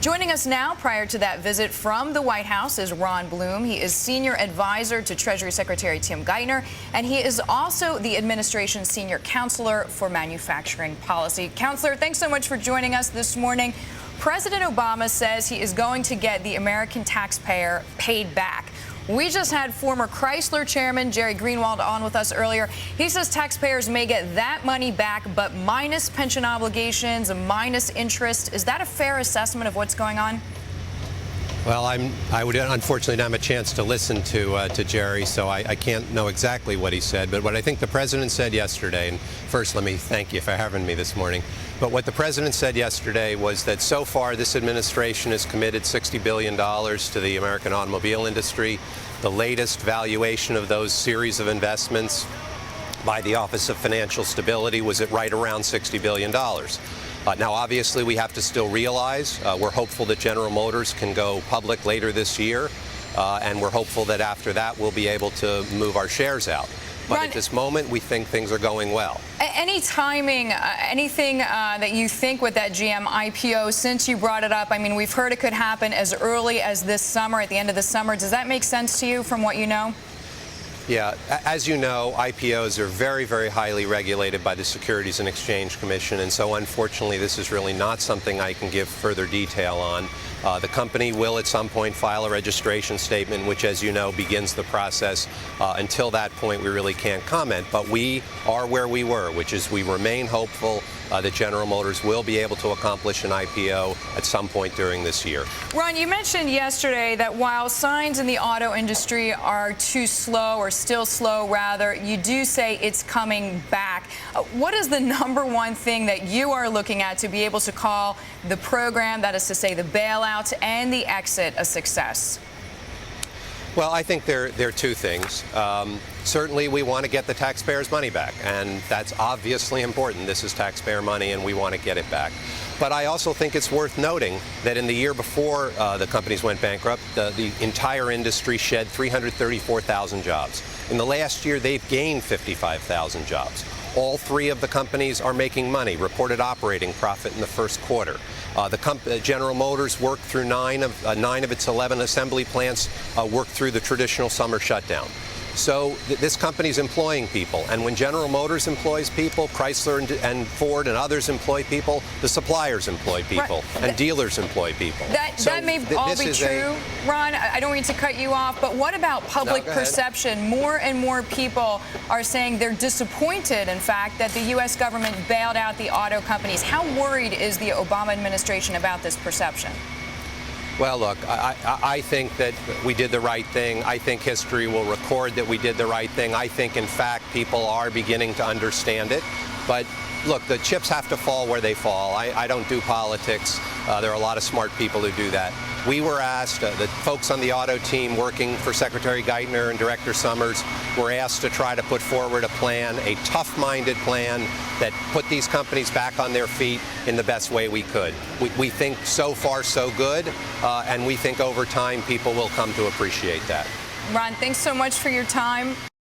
Joining us now, prior to that visit from the White House, is Ron Bloom. He is senior advisor to Treasury Secretary Tim GEITHNER, and he is also the administration's senior counselor for manufacturing policy. Counselor, thanks so much for joining us this morning. President Obama says he is going to get the American taxpayer paid back. We just had former Chrysler chairman Jerry Greenwald on with us earlier. He says taxpayers may get that money back, but minus pension obligations and minus interest. Is that a fair assessment of what's going on? Well, I would unfortunately not have a chance to listen to Jerry, so I can't know exactly what he said. But what I think the president said yesterday, and first let me thank you for having me this morning, but what the president said yesterday was that so far this administration has committed $60 billion to the American automobile industry. The latest valuation of those series of investments by the Office of Financial Stability was at right around $60 billion. Now, obviously, we have to still realize we're hopeful that General Motors can go public later this year, and we're hopeful that after that we'll be able to move our shares out. But at this moment, we think things are going well. Any timing, anything that you think with that GM IPO, since you brought it up? I mean, we've heard it could happen as early as this summer, at the end of the summer. Does that make sense to you from what you know? Yeah, as you know, IPOs are very, very highly regulated by the Securities and Exchange Commission, and so unfortunately this is really not something I can give further detail on. The company will at some point file a registration statement, which, as you know, begins the process. Until that point, we really can't comment, but we are where we were, which is we remain hopeful that General Motors will be able to accomplish an IPO at some point during this year. Ron, you mentioned yesterday that while signs in the auto industry are too slow, or still slow rather, you do say it's coming back. What is the number one thing that you are looking at to be able to call the program, that is to say the bailouts and the exit, a success? Well, I think there are two things. Certainly, we want to get the taxpayers' money back, and that's obviously important. This is taxpayer money, and we want to get it back. But I also think it's worth noting that in the year before the companies went bankrupt, the entire industry shed 334,000 jobs. In the last year, they've gained 55,000 jobs. All three of the companies are making money, reported operating profit in the first quarter. General Motors worked through nine of its 11 assembly plants, worked through the traditional summer shutdown. So this company's employing people, and when General Motors employs people, Chrysler and Ford and others employ people, the suppliers employ people, and dealers employ people. That may all be true, Ron. I don't mean to cut you off, but what about public perception? More and more people are saying they're disappointed, in fact, that the U.S. government bailed out the auto companies. How worried is the Obama administration about this perception? Well, look, I think that we did the right thing. I think history will record that we did the right thing. I think, in fact, people are beginning to understand it. But look, the chips have to fall where they fall. I don't do politics. There are a lot of smart people who do that. We were asked, the folks on the auto team working for Secretary GEITHNER and Director Summers were asked to try to put forward a plan, a tough-minded plan that put these companies back on their feet in the best way we could. We think so far so good, and we think over time people will come to appreciate that. Ron, thanks so much for your time.